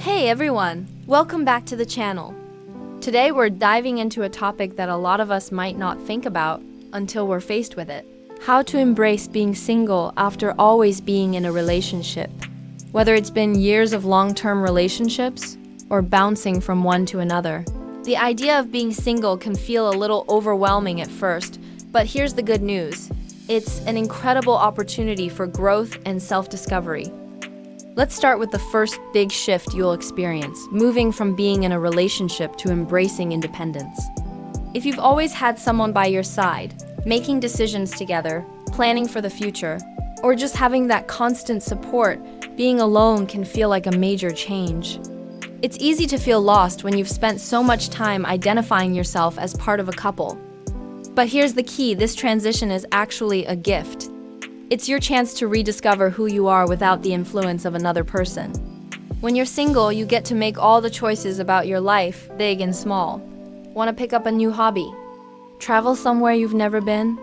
Hey everyone, welcome back to the channel. Today we're diving into a topic that a lot of us might not think about until we're faced with it. How to embrace being single after always being in a relationship. Whether it's been years of long-term relationships or bouncing from one to another. The idea of being single can feel a little overwhelming at first, but here's the good news. It's an incredible opportunity for growth and self-discovery. Let's start with the first big shift you'll experience, moving from being in a relationship to embracing independence. If you've always had someone by your side, making decisions together, planning for the future, or just having that constant support, being alone can feel like a major change. It's easy to feel lost when you've spent so much time identifying yourself as part of a couple. But here's the key, this transition is actually a gift. It's your chance to rediscover who you are without the influence of another person. When you're single, you get to make all the choices about your life, big and small. Want to pick up a new hobby? Travel somewhere you've never been?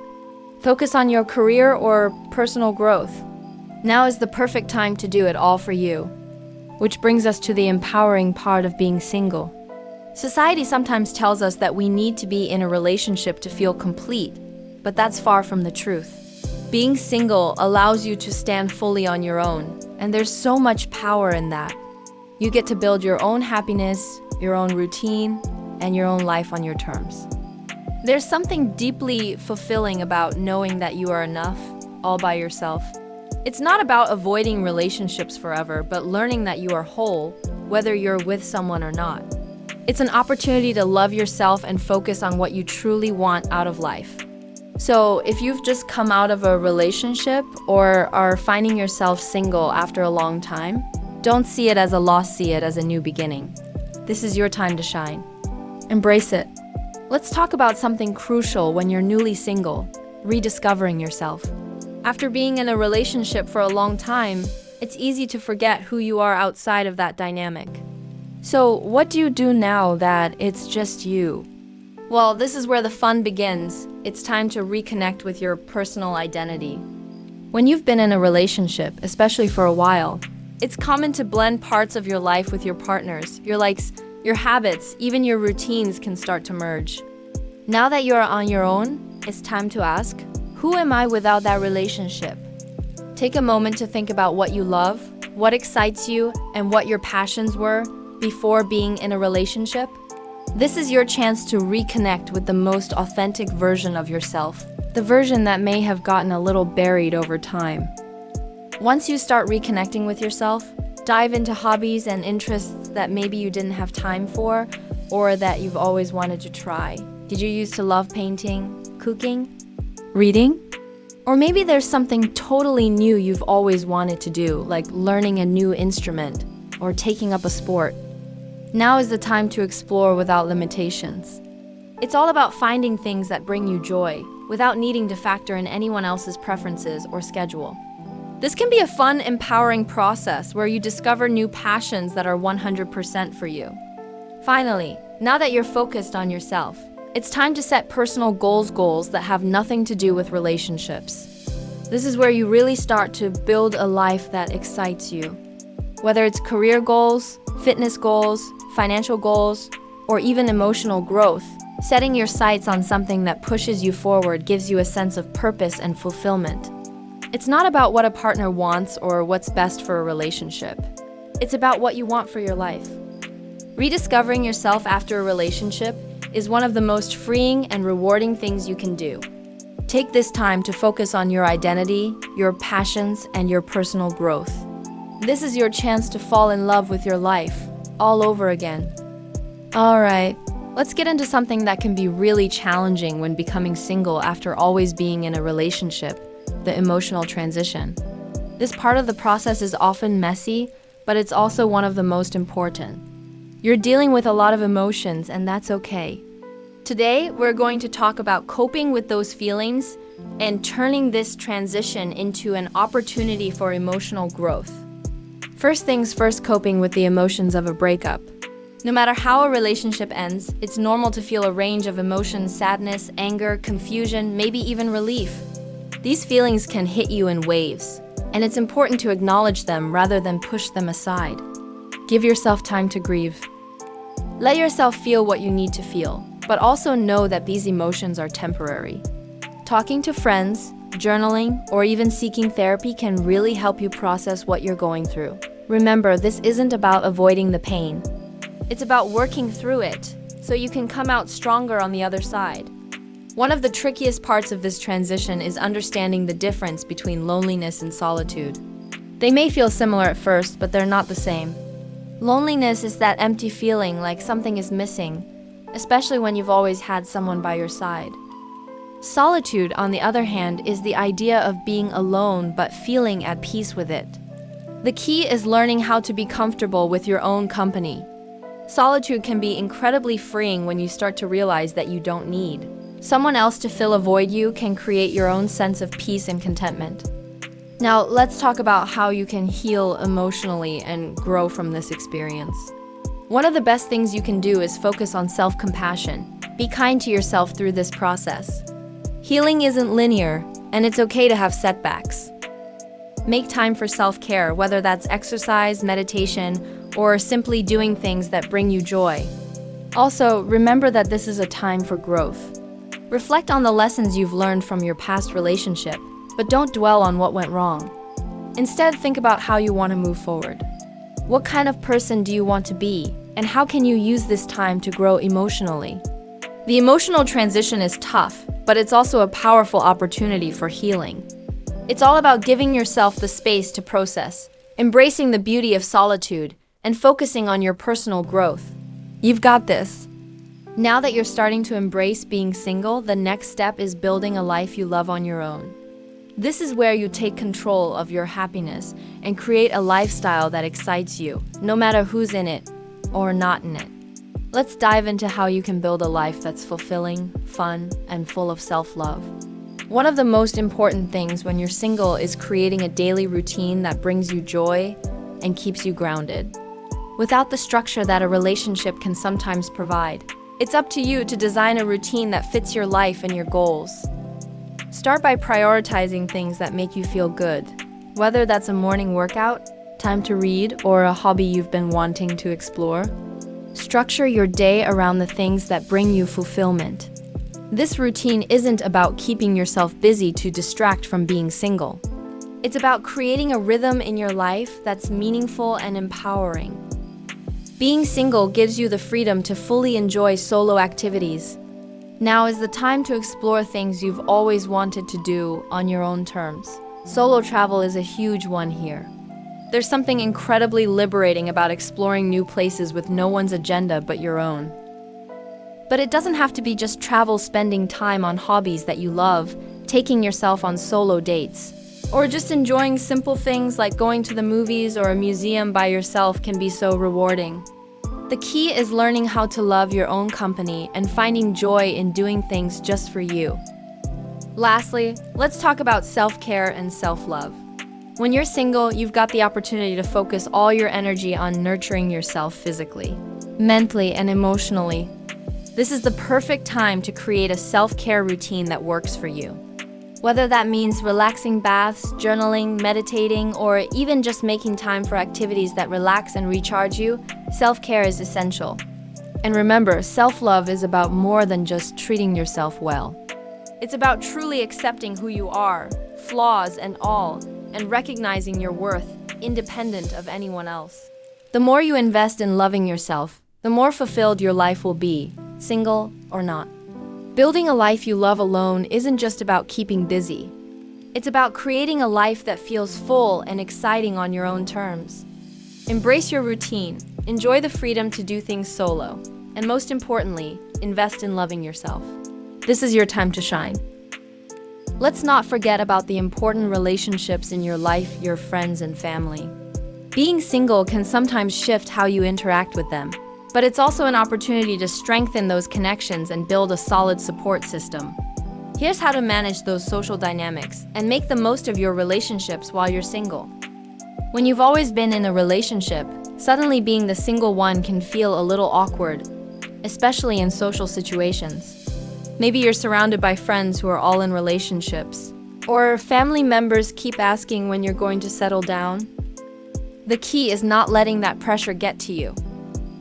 Focus on your career or personal growth? Now is the perfect time to do it all for you. Which brings us to the empowering part of being single. Society sometimes tells us that we need to be in a relationship to feel complete, but that's far from the truth. Being single allows you to stand fully on your own, and there's so much power in that. You get to build your own happiness, your own routine, and your own life on your terms. There's something deeply fulfilling about knowing that you are enough, all by yourself. It's not about avoiding relationships forever, but learning that you are whole, whether you're with someone or not. It's an opportunity to love yourself and focus on what you truly want out of life. So, if you've just come out of a relationship or are finding yourself single after a long time, don't see it as a loss, see it as a new beginning. This is your time to shine. Embrace it. Let's talk about something crucial when you're newly single, rediscovering yourself. After being in a relationship for a long time, it's easy to forget who you are outside of that dynamic. So, what do you do now that it's just you? Well, this is where the fun begins. It's time to reconnect with your personal identity. When you've been in a relationship, especially for a while, it's common to blend parts of your life with your partner's. Your likes, your habits, even your routines can start to merge. Now that you're on your own, it's time to ask, who am I without that relationship? Take a moment to think about what you love, what excites you, and what your passions were before being in a relationship. This is your chance to reconnect with the most authentic version of yourself, the version that may have gotten a little buried over time. Once you start reconnecting with yourself, dive into hobbies and interests that maybe you didn't have time for or that you've always wanted to try. Did you used to love painting, cooking, reading? Or maybe there's something totally new you've always wanted to do, like learning a new instrument or taking up a sport. Now is the time to explore without limitations. It's all about finding things that bring you joy, without needing to factor in anyone else's preferences or schedule. This can be a fun, empowering process where you discover new passions that are 100% for you. Finally, now that you're focused on yourself, it's time to set personal goals that have nothing to do with relationships. This is where you really start to build a life that excites you. Whether it's career goals, fitness goals, financial goals, or even emotional growth, setting your sights on something that pushes you forward gives you a sense of purpose and fulfillment. It's not about what a partner wants or what's best for a relationship. It's about what you want for your life. Rediscovering yourself after a relationship is one of the most freeing and rewarding things you can do. Take this time to focus on your identity, your passions, and your personal growth. This is your chance to fall in love with your life all over again. Alright, let's get into something that can be really challenging when becoming single after always being in a relationship, the emotional transition. This part of the process is often messy, but it's also one of the most important. You're dealing with a lot of emotions, and that's okay. Today, we're going to talk about coping with those feelings and turning this transition into an opportunity for emotional growth. First things first, coping with the emotions of a breakup. No matter how a relationship ends, it's normal to feel a range of emotions: sadness, anger, confusion, maybe even relief. These feelings can hit you in waves, and it's important to acknowledge them rather than push them aside. Give yourself time to grieve. Let yourself feel what you need to feel, but also know that these emotions are temporary. Talking to friends, journaling, or even seeking therapy can really help you process what you're going through. Remember, this isn't about avoiding the pain. It's about working through it, so you can come out stronger on the other side. One of the trickiest parts of this transition is understanding the difference between loneliness and solitude. They may feel similar at first, but they're not the same. Loneliness is that empty feeling like something is missing, especially when you've always had someone by your side. Solitude, on the other hand, is the idea of being alone but feeling at peace with it. The key is learning how to be comfortable with your own company. Solitude can be incredibly freeing when you start to realize that you don't need someone else to fill a void. You can create your own sense of peace and contentment. Now, let's talk about how you can heal emotionally and grow from this experience. One of the best things you can do is focus on self-compassion. Be kind to yourself through this process. Healing isn't linear, and it's okay to have setbacks. Make time for self-care, whether that's exercise, meditation, or simply doing things that bring you joy. Also, remember that this is a time for growth. Reflect on the lessons you've learned from your past relationship, but don't dwell on what went wrong. Instead, think about how you want to move forward. What kind of person do you want to be, and how can you use this time to grow emotionally? The emotional transition is tough, but it's also a powerful opportunity for healing. It's all about giving yourself the space to process, embracing the beauty of solitude, and focusing on your personal growth. You've got this. Now that you're starting to embrace being single, the next step is building a life you love on your own. This is where you take control of your happiness and create a lifestyle that excites you, no matter who's in it or not in it. Let's dive into how you can build a life that's fulfilling, fun, and full of self-love. One of the most important things when you're single is creating a daily routine that brings you joy and keeps you grounded. Without the structure that a relationship can sometimes provide, it's up to you to design a routine that fits your life and your goals. Start by prioritizing things that make you feel good, whether that's a morning workout, time to read, or a hobby you've been wanting to explore. Structure your day around the things that bring you fulfillment. This routine isn't about keeping yourself busy to distract from being single. It's about creating a rhythm in your life that's meaningful and empowering. Being single gives you the freedom to fully enjoy solo activities. Now is the time to explore things you've always wanted to do on your own terms. Solo travel is a huge one here. There's something incredibly liberating about exploring new places with no one's agenda but your own. But it doesn't have to be just travel. Spending time on hobbies that you love, taking yourself on solo dates, or just enjoying simple things like going to the movies or a museum by yourself can be so rewarding. The key is learning how to love your own company and finding joy in doing things just for you. Lastly, let's talk about self-care and self-love. When you're single, you've got the opportunity to focus all your energy on nurturing yourself physically, mentally, and emotionally. This is the perfect time to create a self-care routine that works for you. Whether that means relaxing baths, journaling, meditating, or even just making time for activities that relax and recharge you, self-care is essential. And remember, self-love is about more than just treating yourself well. It's about truly accepting who you are, flaws and all, and recognizing your worth, independent of anyone else. The more you invest in loving yourself, the more fulfilled your life will be, single or not. Building a life you love alone isn't just about keeping busy. It's about creating a life that feels full and exciting on your own terms. Embrace your routine, enjoy the freedom to do things solo, and most importantly, invest in loving yourself. This is your time to shine. Let's not forget about the important relationships in your life, your friends and family. Being single can sometimes shift how you interact with them, but it's also an opportunity to strengthen those connections and build a solid support system. Here's how to manage those social dynamics and make the most of your relationships while you're single. When you've always been in a relationship, suddenly being the single one can feel a little awkward, especially in social situations. Maybe you're surrounded by friends who are all in relationships, or family members keep asking when you're going to settle down. The key is not letting that pressure get to you.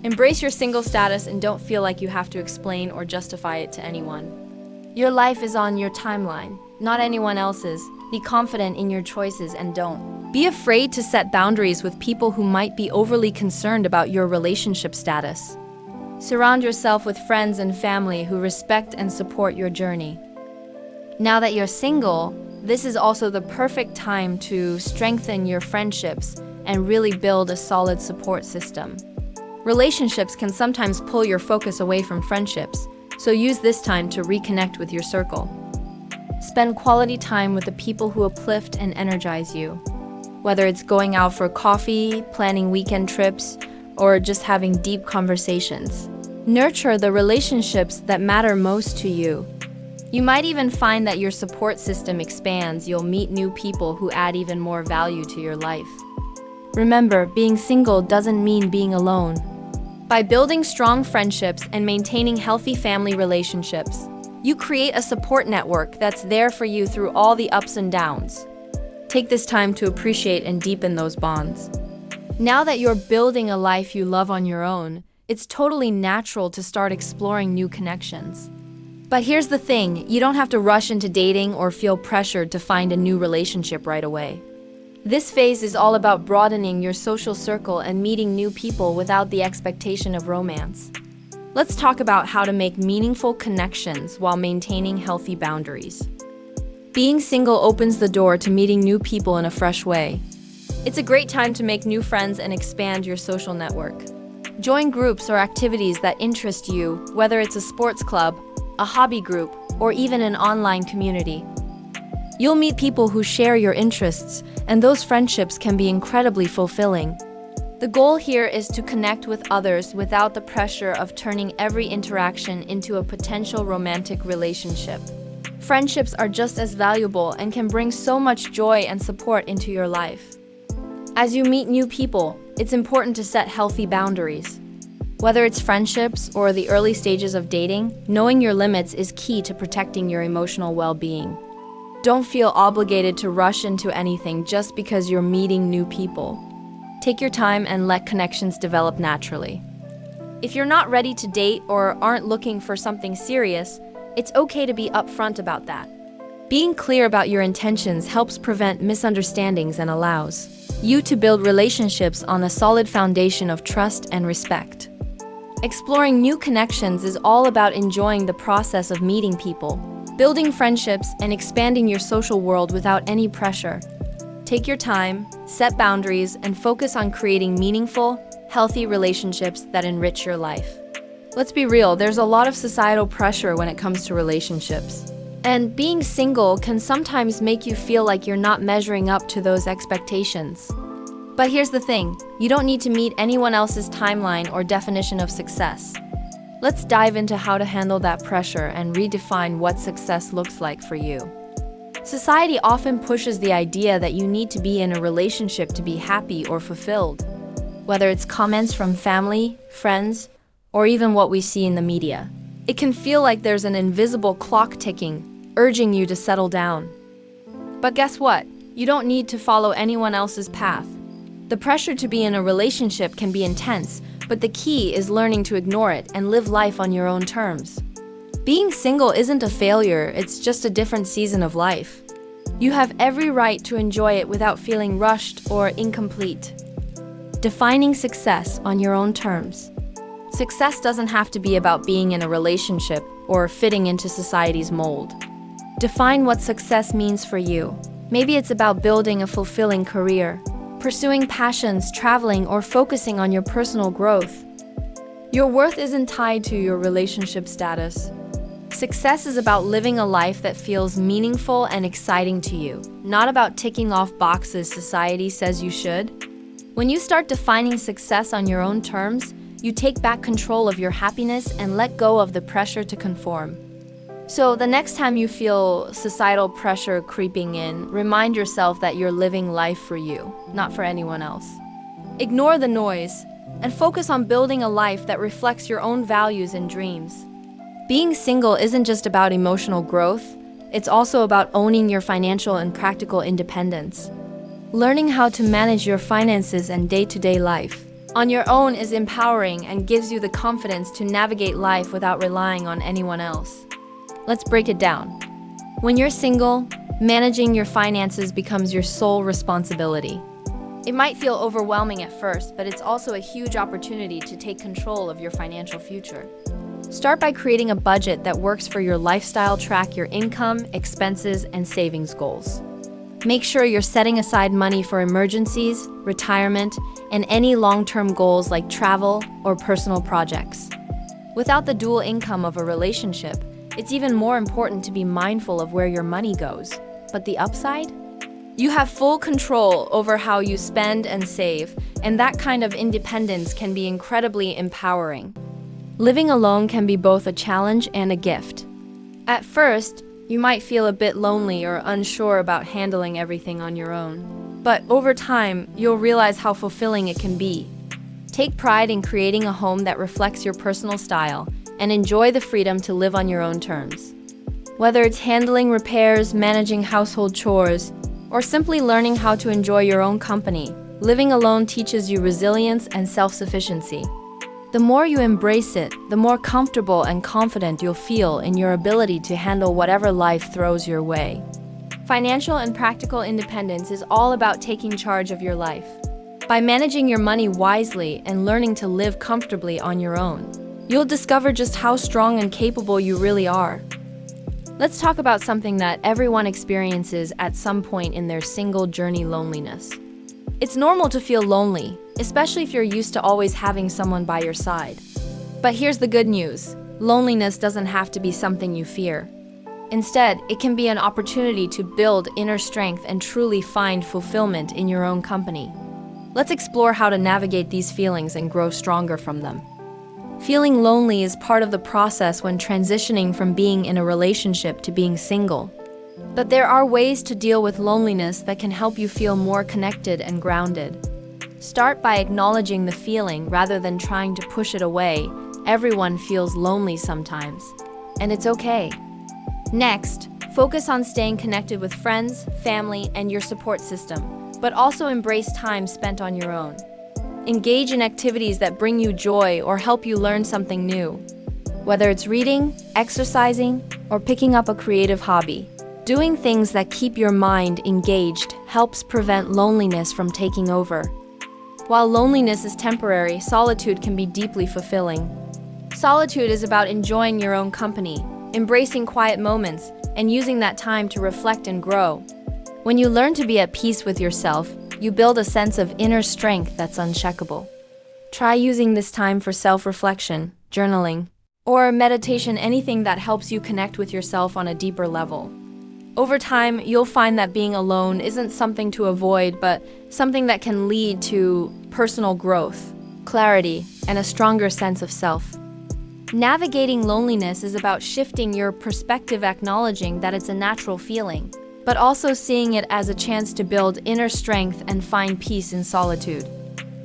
Embrace your single status and don't feel like you have to explain or justify it to anyone. Your life is on your timeline, not anyone else's. Be confident in your choices and don't be afraid to set boundaries with people who might be overly concerned about your relationship status. Surround yourself with friends and family who respect and support your journey. Now that you're single, this is also the perfect time to strengthen your friendships and really build a solid support system. Relationships can sometimes pull your focus away from friendships, so use this time to reconnect with your circle. Spend quality time with the people who uplift and energize you. Whether it's going out for coffee, planning weekend trips, or just having deep conversations. Nurture the relationships that matter most to you. You might even find that your support system expands. You'll meet new people who add even more value to your life. Remember, being single doesn't mean being alone. By building strong friendships and maintaining healthy family relationships, you create a support network that's there for you through all the ups and downs. Take this time to appreciate and deepen those bonds. Now that you're building a life you love on your own, it's totally natural to start exploring new connections. But here's the thing, you don't have to rush into dating or feel pressured to find a new relationship right away. This phase is all about broadening your social circle and meeting new people without the expectation of romance. Let's talk about how to make meaningful connections while maintaining healthy boundaries. Being single opens the door to meeting new people in a fresh way. It's a great time to make new friends and expand your social network. Join groups or activities that interest you, whether it's a sports club, a hobby group, or even an online community. You'll meet people who share your interests, and those friendships can be incredibly fulfilling. The goal here is to connect with others without the pressure of turning every interaction into a potential romantic relationship. Friendships are just as valuable and can bring so much joy and support into your life. As you meet new people, it's important to set healthy boundaries. Whether it's friendships or the early stages of dating, knowing your limits is key to protecting your emotional well-being. Don't feel obligated to rush into anything just because you're meeting new people. Take your time and let connections develop naturally. If you're not ready to date or aren't looking for something serious, it's okay to be upfront about that. Being clear about your intentions helps prevent misunderstandings and allows you to build relationships on a solid foundation of trust and respect. Exploring new connections is all about enjoying the process of meeting people, building friendships, and expanding your social world without any pressure. Take your time, set boundaries, and focus on creating meaningful, healthy relationships that enrich your life. Let's be real, there's a lot of societal pressure when it comes to relationships. And being single can sometimes make you feel like you're not measuring up to those expectations. But here's the thing, you don't need to meet anyone else's timeline or definition of success. Let's dive into how to handle that pressure and redefine what success looks like for you. Society often pushes the idea that you need to be in a relationship to be happy or fulfilled. Whether it's comments from family, friends, or even what we see in the media, it can feel like there's an invisible clock ticking, urging you to settle down. But guess what? You don't need to follow anyone else's path. The pressure to be in a relationship can be intense, but the key is learning to ignore it and live life on your own terms. Being single isn't a failure, it's just a different season of life. You have every right to enjoy it without feeling rushed or incomplete. Defining success on your own terms. Success doesn't have to be about being in a relationship or fitting into society's mold. Define what success means for you. Maybe it's about building a fulfilling career, pursuing passions, traveling, or focusing on your personal growth. Your worth isn't tied to your relationship status. Success is about living a life that feels meaningful and exciting to you, not about ticking off boxes society says you should. When you start defining success on your own terms, you take back control of your happiness and let go of the pressure to conform. So the next time you feel societal pressure creeping in, remind yourself that you're living life for you, not for anyone else. Ignore the noise and focus on building a life that reflects your own values and dreams. Being single isn't just about emotional growth, it's also about owning your financial and practical independence. Learning how to manage your finances and day-to-day life on your own is empowering and gives you the confidence to navigate life without relying on anyone else. Let's break it down. When you're single, managing your finances becomes your sole responsibility. It might feel overwhelming at first, but it's also a huge opportunity to take control of your financial future. Start by creating a budget that works for your lifestyle. Track your income, expenses, and savings goals. Make sure you're setting aside money for emergencies, retirement, and any long-term goals like travel or personal projects. Without the dual income of a relationship, it's even more important to be mindful of where your money goes. But the upside? You have full control over how you spend and save, and that kind of independence can be incredibly empowering. Living alone can be both a challenge and a gift. At first, you might feel a bit lonely or unsure about handling everything on your own. But over time, you'll realize how fulfilling it can be. Take pride in creating a home that reflects your personal style and enjoy the freedom to live on your own terms. Whether it's handling repairs, managing household chores, or simply learning how to enjoy your own company, living alone teaches you resilience and self-sufficiency. The more you embrace it, the more comfortable and confident you'll feel in your ability to handle whatever life throws your way. Financial and practical independence is all about taking charge of your life. By managing your money wisely and learning to live comfortably on your own, you'll discover just how strong and capable you really are. Let's talk about something that everyone experiences at some point in their single journey: loneliness. It's normal to feel lonely, especially if you're used to always having someone by your side. But here's the good news: loneliness doesn't have to be something you fear. Instead, it can be an opportunity to build inner strength and truly find fulfillment in your own company. Let's explore how to navigate these feelings and grow stronger from them. Feeling lonely is part of the process when transitioning from being in a relationship to being single. But there are ways to deal with loneliness that can help you feel more connected and grounded. Start by acknowledging the feeling rather than trying to push it away. Everyone feels lonely sometimes, and it's okay. Next, focus on staying connected with friends, family, and your support system, but also embrace time spent on your own. Engage in activities that bring you joy or help you learn something new. Whether it's reading, exercising, or picking up a creative hobby, doing things that keep your mind engaged helps prevent loneliness from taking over. While loneliness is temporary, solitude can be deeply fulfilling. Solitude is about enjoying your own company, embracing quiet moments, and using that time to reflect and grow. When you learn to be at peace with yourself, you build a sense of inner strength that's unshakable. Try using this time for self-reflection, journaling, or meditation, anything that helps you connect with yourself on a deeper level. Over time, you'll find that being alone isn't something to avoid, but something that can lead to personal growth, clarity, and a stronger sense of self. Navigating loneliness is about shifting your perspective, acknowledging that it's a natural feeling, but also seeing it as a chance to build inner strength and find peace in solitude.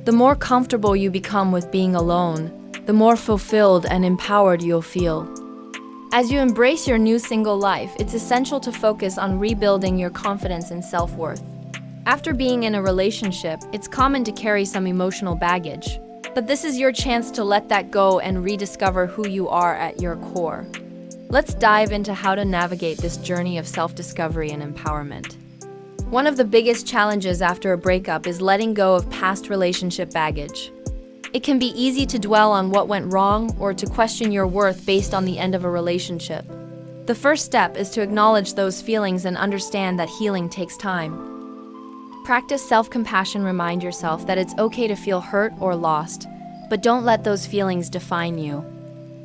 The more comfortable you become with being alone, the more fulfilled and empowered you'll feel. As you embrace your new single life, it's essential to focus on rebuilding your confidence and self-worth. After being in a relationship, it's common to carry some emotional baggage, but this is your chance to let that go and rediscover who you are at your core. Let's dive into how to navigate this journey of self-discovery and empowerment. One of the biggest challenges after a breakup is letting go of past relationship baggage. It can be easy to dwell on what went wrong or to question your worth based on the end of a relationship. The first step is to acknowledge those feelings and understand that healing takes time. Practice self-compassion. Remind yourself that it's okay to feel hurt or lost, but don't let those feelings define you.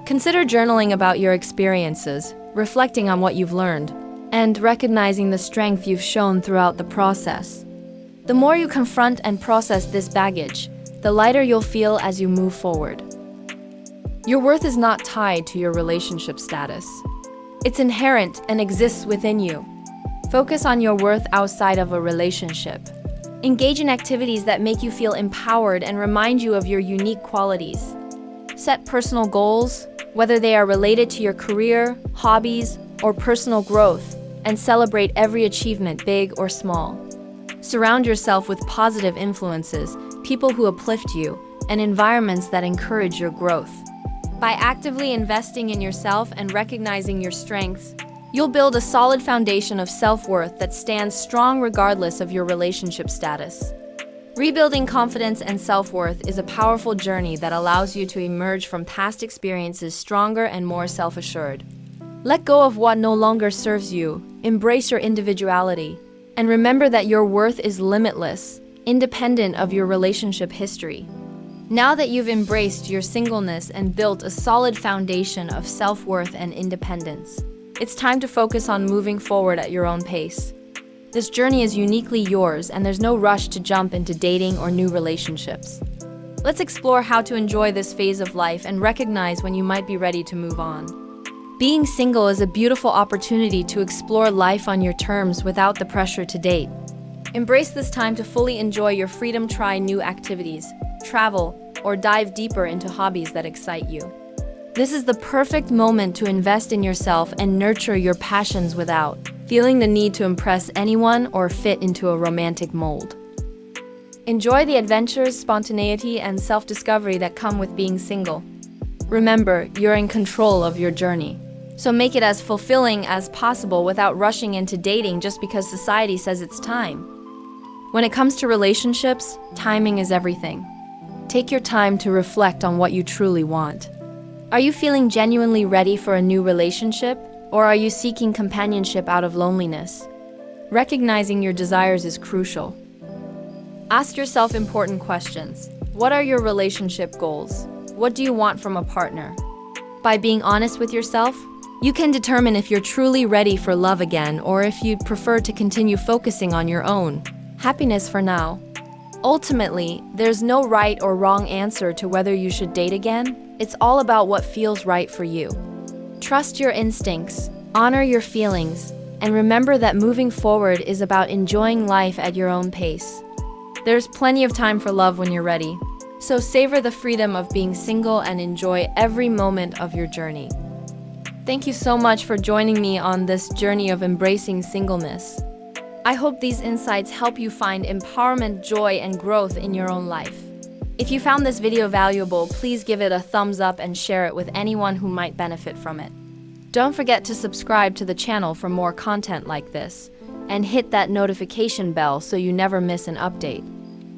Consider journaling about your experiences, reflecting on what you've learned, and recognizing the strength you've shown throughout the process. The more you confront and process this baggage, the lighter you'll feel as you move forward. Your worth is not tied to your relationship status. It's inherent and exists within you. Focus on your worth outside of a relationship. Engage in activities that make you feel empowered and remind you of your unique qualities. Set personal goals, whether they are related to your career, hobbies, or personal growth, and celebrate every achievement, big or small. Surround yourself with positive influences, people who uplift you, and environments that encourage your growth. By actively investing in yourself and recognizing your strengths, you'll build a solid foundation of self-worth that stands strong regardless of your relationship status. Rebuilding confidence and self-worth is a powerful journey that allows you to emerge from past experiences stronger and more self-assured. Let go of what no longer serves you, embrace your individuality, and remember that your worth is limitless, independent of your relationship history. Now that you've embraced your singleness and built a solid foundation of self-worth and independence, it's time to focus on moving forward at your own pace. This journey is uniquely yours, and there's no rush to jump into dating or new relationships. Let's explore how to enjoy this phase of life and recognize when you might be ready to move on. Being single is a beautiful opportunity to explore life on your terms without the pressure to date. Embrace this time to fully enjoy your freedom, try new activities, travel, or dive deeper into hobbies that excite you. This is the perfect moment to invest in yourself and nurture your passions without feeling the need to impress anyone or fit into a romantic mold. Enjoy the adventures, spontaneity, and self-discovery that come with being single. Remember, you're in control of your journey, so make it as fulfilling as possible without rushing into dating just because society says it's time. When it comes to relationships, timing is everything. Take your time to reflect on what you truly want. Are you feeling genuinely ready for a new relationship, or are you seeking companionship out of loneliness? Recognizing your desires is crucial. Ask yourself important questions. What are your relationship goals? What do you want from a partner? By being honest with yourself, you can determine if you're truly ready for love again or if you'd prefer to continue focusing on your own happiness for now. Ultimately, there's no right or wrong answer to whether you should date again. It's all about what feels right for you. Trust your instincts, honor your feelings, and remember that moving forward is about enjoying life at your own pace. There's plenty of time for love when you're ready, so savor the freedom of being single and enjoy every moment of your journey. Thank you so much for joining me on this journey of embracing singleness. I hope these insights help you find empowerment, joy, and growth in your own life. If you found this video valuable, please give it a thumbs up and share it with anyone who might benefit from it. Don't forget to subscribe to the channel for more content like this, and hit that notification bell so you never miss an update.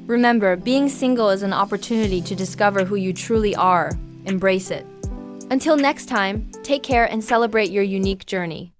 Remember, being single is an opportunity to discover who you truly are. Embrace it. Until next time, take care and celebrate your unique journey.